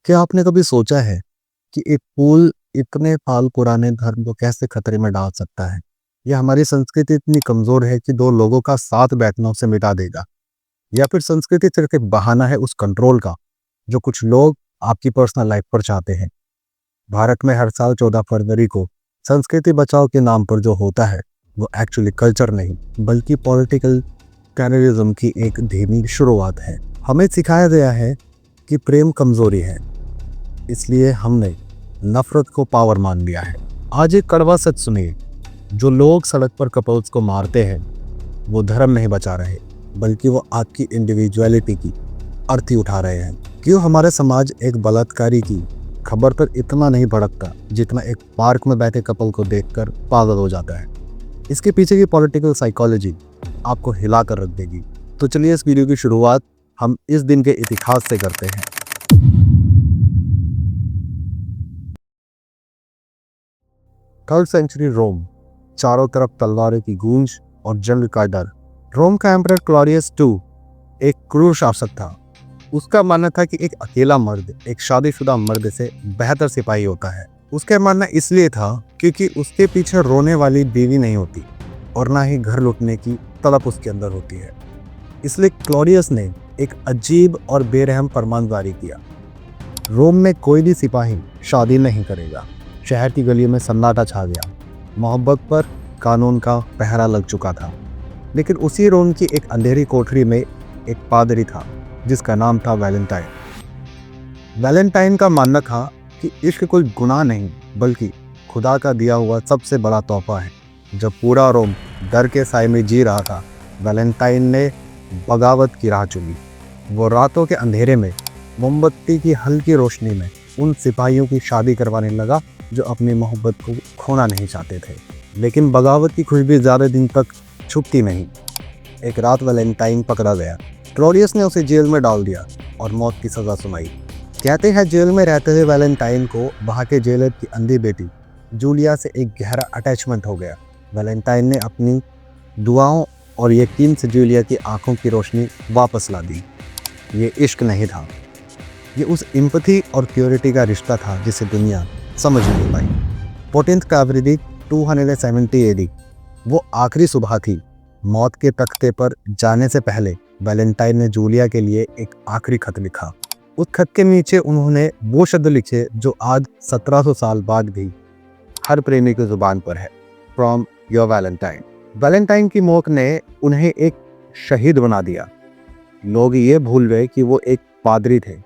क्या आपने कभी सोचा है कि एक पुल इतने साल पुराने धर्म को कैसे खतरे में डाल सकता है? या हमारी संस्कृति इतनी कमजोर है कि दो लोगों का साथ बैठना उसे मिटा देगा? या फिर संस्कृति सिर्फ एक बहाना है उस कंट्रोल का जो कुछ लोग आपकी पर्सनल लाइफ पर चाहते हैं? भारत में हर साल 14 फरवरी को संस्कृति बचाओ के नाम पर जो होता है वो एक्चुअली कल्चर नहीं बल्कि पॉलिटिकल टेररिज्म की एक धीमी शुरुआत है। हमें सिखाया गया है कि प्रेम कमजोरी है, इसलिए हमने नफरत को पावर मान लिया है। आज एक कड़वा सच सुनिए, जो लोग सड़क पर कपल्स को मारते हैं वो धर्म नहीं बचा रहे बल्कि वो आपकी इंडिविजुअलिटी की अर्थी उठा रहे हैं। क्यों हमारे समाज एक बलात्कारी की खबर पर इतना नहीं भड़कता जितना एक पार्क में बैठे कपल को देखकर पागल हो जाता है? इसके पीछे की पॉलिटिकल साइकोलॉजी आपको हिला कर रख देगी। तो चलिए इस वीडियो की शुरुआत हम इस दिन के इतिहास से करते हैं। थर्ड सेंचुरी रोम, चारों तरफ तलवारों की गूंज और जंग का डर। रोम का एम्परर क्लॉडियस II एक क्रूर शासक था। उसका मानना था कि एक अकेला मर्द एक शादीशुदा मर्द से बेहतर सिपाही होता है। उसका मानना इसलिए था क्योंकि उसके पीछे रोने वाली बीवी नहीं होती और ना ही घर लुटने की तड़प उसके अंदर होती है। इसलिए क्लॉडियस ने एक अजीब और बेरहम फरमान जारी किया। रोम में कोई भी सिपाही शादी नहीं करेगा। शहर की गलियों में सन्नाटा छा गया। मोहब्बत पर कानून का पहरा लग चुका था। लेकिन उसी रोम की एक अंधेरी कोठरी में एक पादरी था जिसका नाम था वैलेंटाइन। वैलेंटाइन का मानना था कि इश्क कोई गुनाह नहीं बल्कि खुदा का दिया हुआ सबसे बड़ा तोहफा है। जब पूरा रोम डर के साए में जी रहा था, वैलेंटाइन ने बगावत की राह चुनी। वो रातों के अंधेरे में मोमबत्ती की हल्की रोशनी में उन सिपाहियों की शादी करवाने लगा जो अपनी मोहब्बत को खोना नहीं चाहते थे। लेकिन बगावत की खुशबू ज़्यादा दिन तक छुपती नहीं। एक रात वैलेंटाइन पकड़ा गया। क्लॉडियस ने उसे जेल में डाल दिया और मौत की सज़ा सुनाई। कहते हैं जेल में रहते हुए वैलेंटाइन को वहाँ के जेलर की अंधी बेटी जूलिया से एक गहरा अटैचमेंट हो गया। वैलेंटाइन ने अपनी दुआओं और यकीन से जूलिया की आंखों की रोशनी वापस ला दी। ये इश्क नहीं था, ये उस एम्पैथी और प्योरिटी का रिश्ता था जिसे दुनिया समझ नहीं पाई। 14th फरवरी 270 AD वो आखिरी सुबह थी। मौत के तख्ते पर जाने से पहले वैलेंटाइन ने जूलिया के लिए एक आखिरी खत लिखा। उस खत के नीचे उन्होंने वो शब्द लिखे जो आज 1700 साल बाद भी हर प्रेमी की जुबान पर है, फ्रॉम योर वैलेंटाइन। वैलेंटाइन की मौत ने उन्हें एक शहीद बना दिया। लोग ये भूल गए कि वो एक पादरी थे,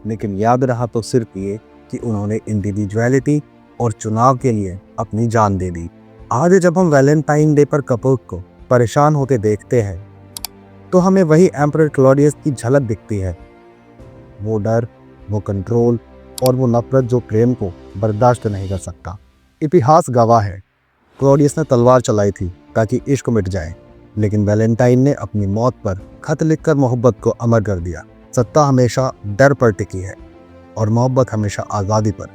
लेकिन याद रहा तो सिर्फ ये कि उन्होंने इंडिविजुअलिटी और चुनाव के लिए अपनी जान दे दी। आज जब हम वैलेंटाइन डे पर कपल को परेशान होते देखते हैं तो हमें वही एम्परर क्लॉडियस की झलक दिखती है। वो डर, वो कंट्रोल और वो नफरत जो प्रेम को बर्दाश्त नहीं कर सकता। इतिहास गवाह है, क्लॉडियस ने तलवार चलाई थी ताकि इश्क मिट जाए, लेकिन वैलेंटाइन ने अपनी मौत पर खत लिखकर मोहब्बत को अमर कर दिया। सत्ता हमेशा डर पर टिकी है और मोहब्बत हमेशा आज़ादी पर।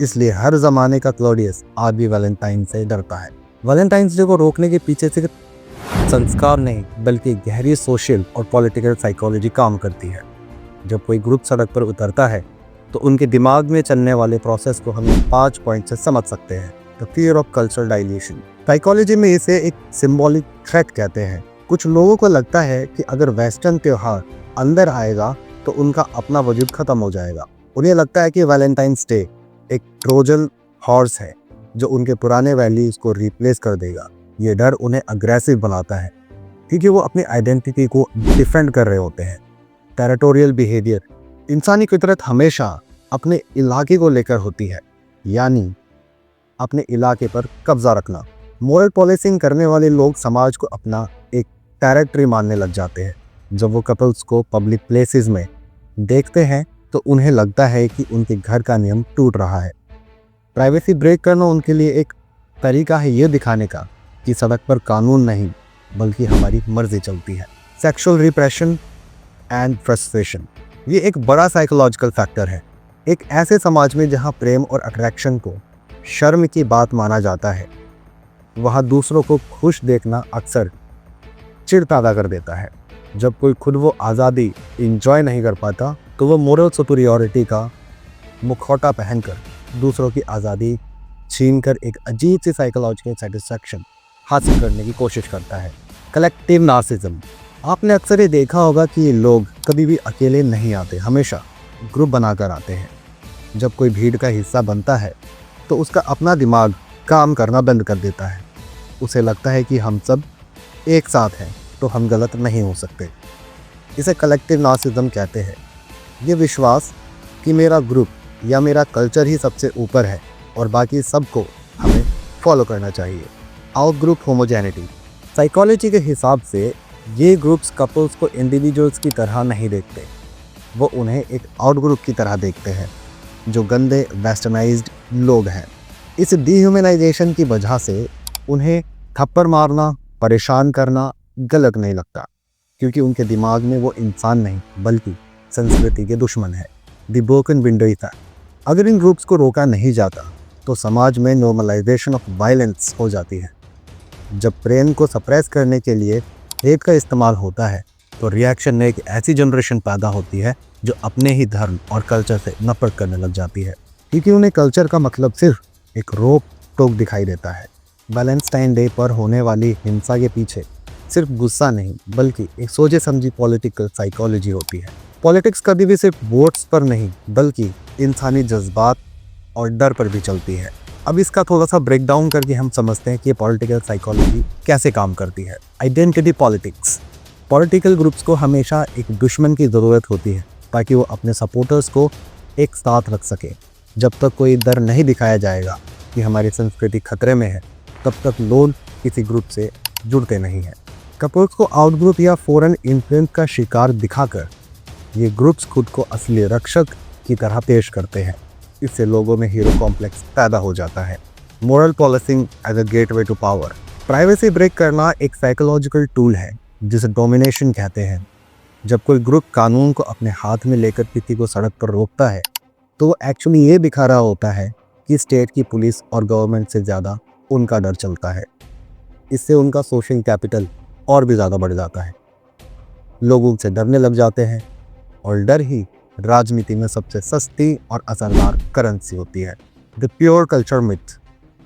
इसलिए हर ज़माने का क्लॉडियस आज भी वैलेंटाइन से डरता है। वैलेंटाइंस डे को रोकने के पीछे सिर्फ संस्कार नहीं बल्कि गहरी सोशल और पॉलिटिकल साइकोलॉजी काम करती है। जब कोई ग्रुप सड़क पर उतरता है तो उनके दिमाग में चलने वाले प्रोसेस को हम 5 पॉइंट से समझ सकते हैं। The fear of cultural dilution. Psychology में इसे एक सिंबॉलिक थ्रेट कहते हैं। कुछ लोगों को लगता है कि अगर वेस्टर्न त्यौहार अंदर आएगा तो उनका अपना वजूद खत्म हो जाएगा। उन्हें लगता है कि वैलेंटाइंस डे एक ट्रोजन हॉर्स है जो उनके पुराने वैल्यूज को रिप्लेस कर देगा। ये डर उन्हें अग्रेसिव बनाता है क्योंकि वो अपनी आइडेंटिटी को डिफेंड कर रहे होते हैं। Territorial behaviour. इंसानी फितरत हमेशा अपने इलाके को लेकर होती है, यानी अपने इलाके पर कब्जा रखना। मोरल पॉलिसिंग करने वाले लोग समाज को अपना एक टेरिटरी मानने लग जाते हैं। जब वो कपल्स को पब्लिक प्लेसेस में देखते हैं तो उन्हें लगता है कि उनके घर का नियम टूट रहा है। प्राइवेसी ब्रेक करना उनके लिए एक तरीका है ये दिखाने का कि सड़क पर कानून नहीं बल्कि हमारी मर्जी चलती है। Sexual repression and frustration. ये एक बड़ा साइकोलॉजिकल फैक्टर है। एक ऐसे समाज में जहाँ प्रेम और अट्रैक्शन को शर्म की बात माना जाता है, वहाँ दूसरों को खुश देखना अक्सर चिढ़ पैदा कर देता है। जब कोई खुद वो आज़ादी इंजॉय नहीं कर पाता तो वो मोरल सुपीरियॉरिटी का मुखौटा पहनकर दूसरों की आज़ादी छीनकर एक अजीब सी साइकोलॉजिकल सेटिस्फैक्शन हासिल करने की कोशिश करता है। Collective narcissism. आपने अक्सर ये देखा होगा कि ये लोग कभी भी अकेले नहीं आते, हमेशा ग्रुप बनाकर आते हैं। जब कोई भीड़ का हिस्सा बनता है तो उसका अपना दिमाग काम करना बंद कर देता है। उसे लगता है कि हम सब एक साथ हैं तो हम गलत नहीं हो सकते। इसे कलेक्टिव नार्सिज्म कहते हैं। ये विश्वास कि मेरा ग्रुप या मेरा कल्चर ही सबसे ऊपर है और बाकी सबको हमें फॉलो करना चाहिए। Out group homogeneity. साइकोलॉजी के हिसाब से ये ग्रुप्स कपल्स को इंडिविजुअल्स की तरह नहीं देखते, वो उन्हें एक आउट ग्रुप की तरह देखते हैं जो गंदे वेस्टर्नाइज्ड लोग हैं। इस डिह्यूमनाइजेशन की वजह से उन्हें थप्पड़ मारना, परेशान करना गलत नहीं लगता, क्योंकि उनके दिमाग में वो इंसान नहीं बल्कि संस्कृति के दुश्मन है। The broken window effect. अगर इन ग्रुप्स को रोका नहीं जाता तो समाज में नॉर्मलाइजेशन ऑफ वायलेंस हो जाती है। जब प्रेम को सप्रेस करने के लिए हेट का इस्तेमाल होता है तो रिएक्शन में एक ऐसी जनरेशन पैदा होती है जो अपने ही धर्म और कल्चर से नफरत करने लग जाती है, क्योंकि उन्हें कल्चर का मतलब सिर्फ एक रोक टोक दिखाई देता है। वैलेंटाइन डे पर होने वाली हिंसा के पीछे सिर्फ गुस्सा नहीं बल्कि एक सोचे समझी पॉलिटिकल साइकोलॉजी होती है। पॉलिटिक्स कभी भी सिर्फ वोट्स पर नहीं बल्कि इंसानी जज्बात और डर पर भी चलती है। अब इसका थोड़ा सा ब्रेक डाउन करके हम समझते हैं कि पॉलिटिकल साइकोलॉजी कैसे काम करती है। Identity politics. पॉलिटिकल ग्रुप्स को हमेशा एक दुश्मन की ज़रूरत होती है ताकि वो अपने सपोर्टर्स को एक साथ रख सके। जब तक कोई डर नहीं दिखाया जाएगा कि हमारी संस्कृति खतरे में है, तब तक लोग किसी ग्रुप से जुड़ते नहीं हैं। कपल्स को आउट ग्रुप या फॉरेन इन्फ्लुएंस का शिकार दिखाकर ये ग्रुप्स खुद को असली रक्षक की तरह पेश करते हैं। इससे लोगों में हीरो कॉम्प्लेक्स पैदा हो जाता है। Moral policing as a gateway to power. Privacy break करना एक साइकोलॉजिकल टूल है जिसे डोमिनेशन कहते हैं। जब कोई ग्रुप कानून को अपने हाथ में लेकर किसी को सड़क पर रोकता है तो वो एक्चुअली ये दिखा रहा होता है कि स्टेट की पुलिस और गवर्नमेंट से ज़्यादा उनका डर चलता है। इससे उनका सोशल कैपिटल और भी ज़्यादा बढ़ जाता है। लोग उनसे डरने लग जाते हैं और डर ही राजनीति में सबसे सस्ती और असरदार करेंसी होती है। The pure culture myth.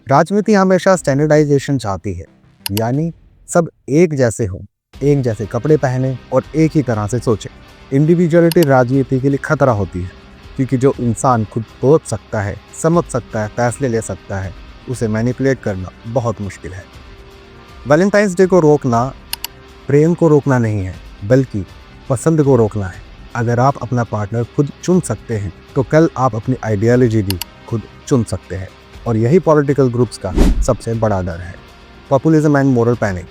राजनीति हमेशा स्टैंडर्डाइजेशन चाहती है, यानी सब एक जैसे हों, एक जैसे कपड़े पहने और एक ही तरह से सोचें। इंडिविजुअलिटी राजनीति के लिए खतरा होती है, क्योंकि जो इंसान खुद सोच सकता है, समझ सकता है, फैसले ले सकता है, उसे मैनिपुलेट करना बहुत मुश्किल है। वैलेंटाइंस डे को रोकना प्रेम को रोकना नहीं है बल्कि पसंद को रोकना है। अगर आप अपना पार्टनर खुद चुन सकते हैं तो कल आप अपनी आइडियोलॉजी भी खुद चुन सकते हैं, और यही पॉलिटिकल ग्रुप्स का सबसे बड़ा डर है। Populism and moral panic.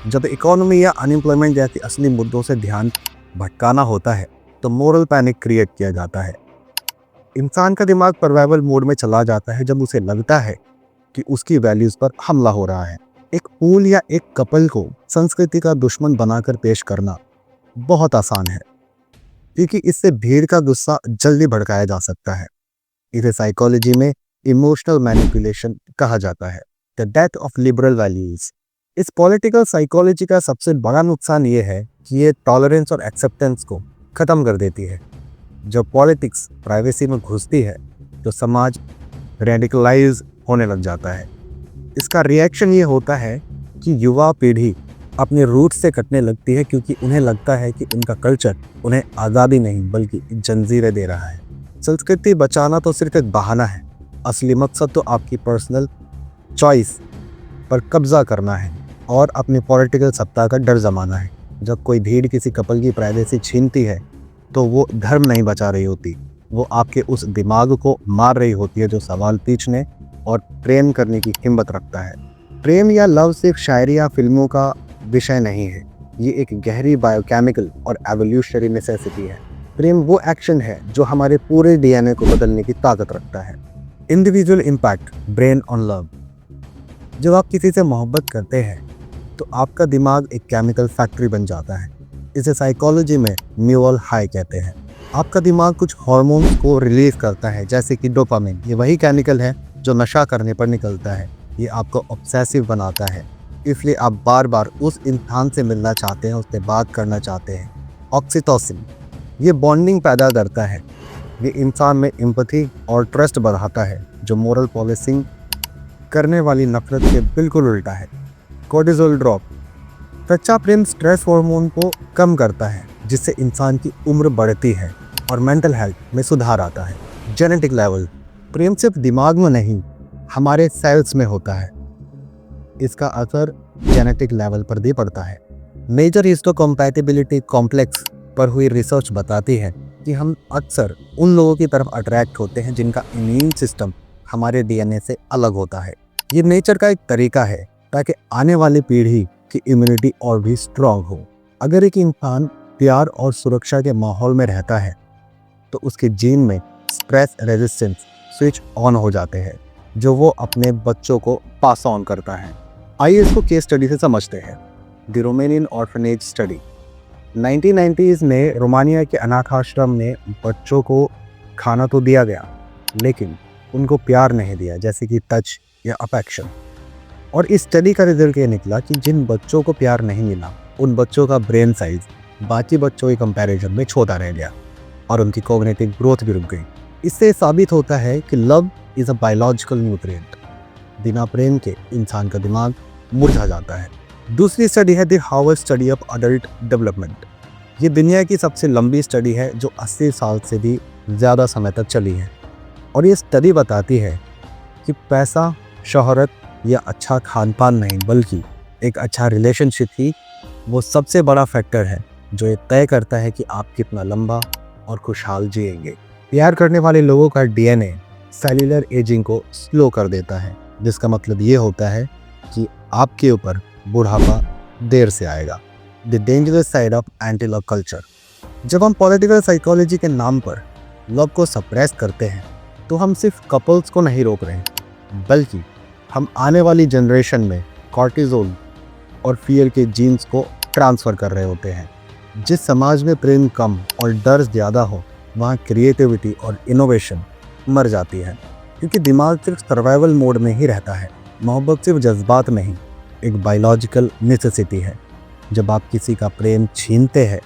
जब इकोनॉमी या अनएम्प्लॉयमेंट जैसे असली मुद्दों से ध्यान भटकाना होता है तो मोरल पैनिक क्रिएट किया जाता है। इंसान का दिमाग सर्वाइवल मोड में चला जाता है जब उसे लगता है कि उसकी वैल्यूज़ पर हमला हो रहा है। एक फूल या एक कपल को संस्कृति का दुश्मन बनाकर पेश करना बहुत आसान है, क्योंकि इससे भीड़ का गुस्सा जल्दी भड़काया जा सकता है। इसे साइकोलॉजी में इमोशनल मैनिपुलेशन कहा जाता है। The death of liberal values. इस पॉलिटिकल साइकोलॉजी का सबसे बड़ा नुकसान ये है कि ये टॉलरेंस और एक्सेप्टेंस को ख़त्म कर देती है। जब पॉलिटिक्स प्राइवेसी में घुसती है तो समाज रेडिकलाइज होने लग जाता है। इसका रिएक्शन ये होता है कि युवा पीढ़ी अपने रूट से कटने लगती है, क्योंकि उन्हें लगता है कि उनका कल्चर उन्हें आज़ादी नहीं बल्कि जंजीरें दे रहा है। संस्कृति बचाना तो सिर्फ एक बहाना है, असली मकसद तो आपकी पर्सनल चॉइस पर कब्जा करना है और अपनी पॉलिटिकल सत्ता का डर जमाना है। जब कोई भीड़ किसी कपल की प्राइवेसी छीनती है तो वो धर्म नहीं बचा रही होती, वो आपके उस दिमाग को मार रही होती है जो सवाल पूछने और प्रेम करने की हिम्मत रखता है। प्रेम या लव सिर्फ शायरी या फिल्मों का विषय नहीं है, ये एक गहरी बायोकेमिकल और एवोल्यूशनरी नेसेसिटी है। प्रेम वो एक्शन है जो हमारे पूरे डीएनए को बदलने की ताकत रखता है। Individual impact brain on love. जब आप किसी से मोहब्बत करते हैं तो आपका दिमाग एक केमिकल फैक्ट्री बन जाता है। इसे साइकोलॉजी में न्यूरल हाई कहते हैं। आपका दिमाग कुछ हार्मोन्स को रिलीज करता है, जैसे कि डोपामिन। ये वही केमिकल है जो नशा करने पर निकलता है। ये आपको ऑब्सेसिव बनाता है, इसलिए आप बार बार उस इंसान से मिलना चाहते हैं, उससे बात करना चाहते हैं। ऑक्सीटोसिन ये बॉन्डिंग पैदा करता है, ये इंसान में एम्पैथी और ट्रस्ट बढ़ाता है, जो मोरल पॉलिसिंग करने वाली नफरत के बिल्कुल उल्टा है। Cortisol drop. सच्चा प्रेम स्ट्रेस हार्मोन को कम करता है, जिससे इंसान की उम्र बढ़ती है और मेंटल हेल्थ में सुधार आता है। Genetic level. प्रेम सिर्फ दिमाग में नहीं, हमारे सेल्स में होता है। इसका असर जेनेटिक लेवल पर भी पड़ता है। मेजर हिस्टोकम्पैटिबिलिटी कॉम्प्लेक्स पर हुई रिसर्च बताती है कि हम अक्सर उन लोगों की तरफ अट्रैक्ट होते हैं जिनका इम्यून सिस्टम हमारे डीएनए से अलग होता है। ये नेचर का एक तरीका है ताकि आने वाली पीढ़ी की इम्यूनिटी और भी स्ट्रांग हो। अगर एक इंसान प्यार और सुरक्षा के माहौल में रहता है तो उसके जीन में स्ट्रेस रेजिस्टेंस स्विच ऑन हो जाते हैं, जो वो अपने बच्चों को पास ऑन करता है। आइए इसको केस स्टडी से समझते हैं। The Romanian orphanage study. 1990s में रोमानिया के अनाथ आश्रम में बच्चों को खाना तो दिया गया, लेकिन उनको प्यार नहीं दिया, जैसे कि टच या अफेक्शन। और इस स्टडी का रिजल्ट ये निकला कि जिन बच्चों को प्यार नहीं मिला, उन बच्चों का ब्रेन साइज बाकी बच्चों के कंपैरिजन में छोटा रह गया और उनकी कॉग्निटिव ग्रोथ भी रुक गई। इससे साबित होता है कि love is a biological nutrient. बिना प्रेम के इंसान का दिमाग मुरझा जाता है। दूसरी स्टडी है the Harvard study of adult development. ये दुनिया की सबसे लंबी स्टडी है, जो 80 साल से भी ज़्यादा समय तक चली है। और ये स्टडी बताती है कि पैसा, शोहरत या अच्छा खान पान नहीं, बल्कि एक अच्छा रिलेशनशिप ही वो सबसे बड़ा फैक्टर है जो ये तय करता है कि आप कितना लंबा और खुशहाल जिएंगे। प्यार करने वाले लोगों का डीएनए सेल्यूलर एजिंग को स्लो कर देता है, जिसका मतलब ये होता है कि आपके ऊपर बुढ़ापा देर से आएगा। The dangerous side of anti love culture. जब हम पॉलिटिकल साइकोलॉजी के नाम पर लव को सप्रेस करते हैं तो हम सिर्फ कपल्स को नहीं रोक रहे हैं, बल्कि हम आने वाली जनरेशन में कॉर्टिसोल और फियर के जीन्स को ट्रांसफ़र कर रहे होते हैं। जिस समाज में प्रेम कम और डर ज़्यादा हो, वहाँ क्रिएटिविटी और इनोवेशन मर जाती है, क्योंकि दिमाग सिर्फ सर्वाइवल मोड में ही रहता है। मोहब्बत सिर्फ जज्बात नहीं, एक बायोलॉजिकल नेसेसिटी है। जब आप किसी का प्रेम छीनते हैं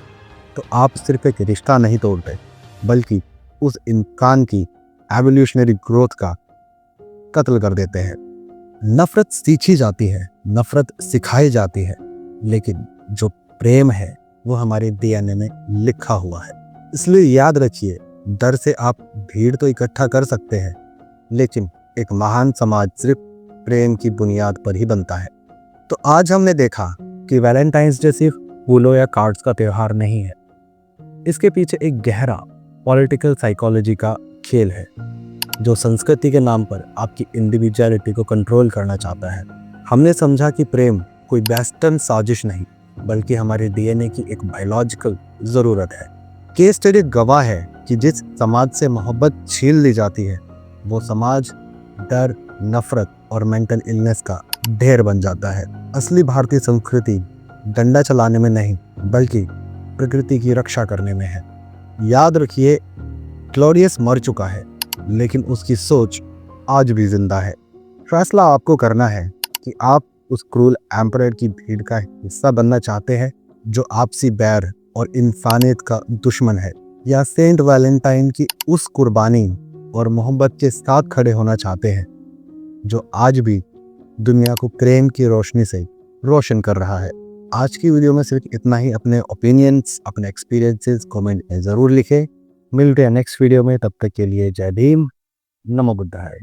तो आप सिर्फ एक रिश्ता नहीं तोड़ते, बल्कि उस इंसान की एवोल्यूशनरी ग्रोथ का कत्ल कर देते हैं। नफरत सीखी जाती है, नफरत सिखाई जाती है, लेकिन जो प्रेम है वो हमारे डीएनए में लिखा हुआ है। इसलिए याद रखिए, डर से आप भीड़ तो इकट्ठा कर सकते हैं, लेकिन एक महान समाज सिर्फ प्रेम की बुनियाद पर ही बनता है। तो आज हमने देखा कि वैलेंटाइंस डे सिर्फ फूलों या कार्ड्स का त्यौहार नहीं है। इसके पीछे एक गहरा पॉलिटिकल साइकोलॉजी का खेल है, जो संस्कृति के नाम पर आपकी इंडिविजुअलिटी को कंट्रोल करना चाहता है। हमने समझा कि प्रेम कोई वेस्टर्न साजिश नहीं, बल्कि हमारे डीएनए की एक बायोलॉजिकल ज़रूरत है। केस स्टडी गवाह है कि जिस समाज से मोहब्बत छीन ली जाती है, वो समाज डर, नफरत और मेंटल इलनेस का ढेर बन जाता है। असली भारतीय संस्कृति डंडा चलाने में नहीं, बल्कि प्रकृति की रक्षा करने में है। याद रखिए, क्लॉडियस मर चुका है, लेकिन उसकी सोच आज भी जिंदा है। फैसला आपको करना है कि आप उस क्रूल एम्परर की भीड़ का हिस्सा बनना चाहते हैं जो आपसी बैर और इंसानियत का दुश्मन है, या सेंट वैलेंटाइन की उस कुर्बानी और मोहब्बत के साथ खड़े होना चाहते हैं जो आज भी दुनिया को प्रेम की रोशनी से रोशन कर रहा है। आज की वीडियो में सिर्फ इतना ही। अपने ओपिनियंस, अपने एक्सपीरियंसेस कमेंट में ज़रूर लिखें। मिलते हैं नेक्स्ट वीडियो में, तब तक के लिए जय भीम, नमो बुद्धाय।